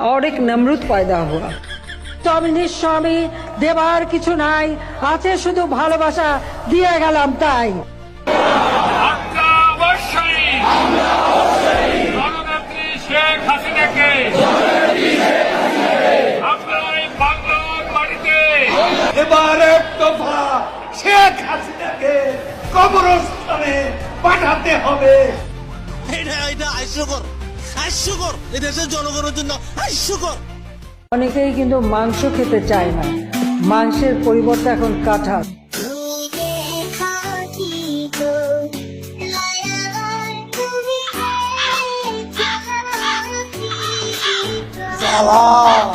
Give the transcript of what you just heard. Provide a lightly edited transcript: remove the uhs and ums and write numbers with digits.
और एक नमरूद पैदा हुआ। আমি নিঃস্বামী, দেবার কিছু নাই, আছে শুধু ভালোবাসা, দিয়ে গেলাম তাই। শেখ হাসিনাকে আপনার বাংলার মাটিতে এবার এক দফা শেখ হাসিনাকে কবরস্থানে পাঠাতে হবে। এটা হাস্যকর এই দেশের জনগণের জন্য হাস্যকর। অনেকেই কিন্তু মাংস খেতে চায় না, মাংসের পরিবর্তে এখন কাঁঠাল। সালাম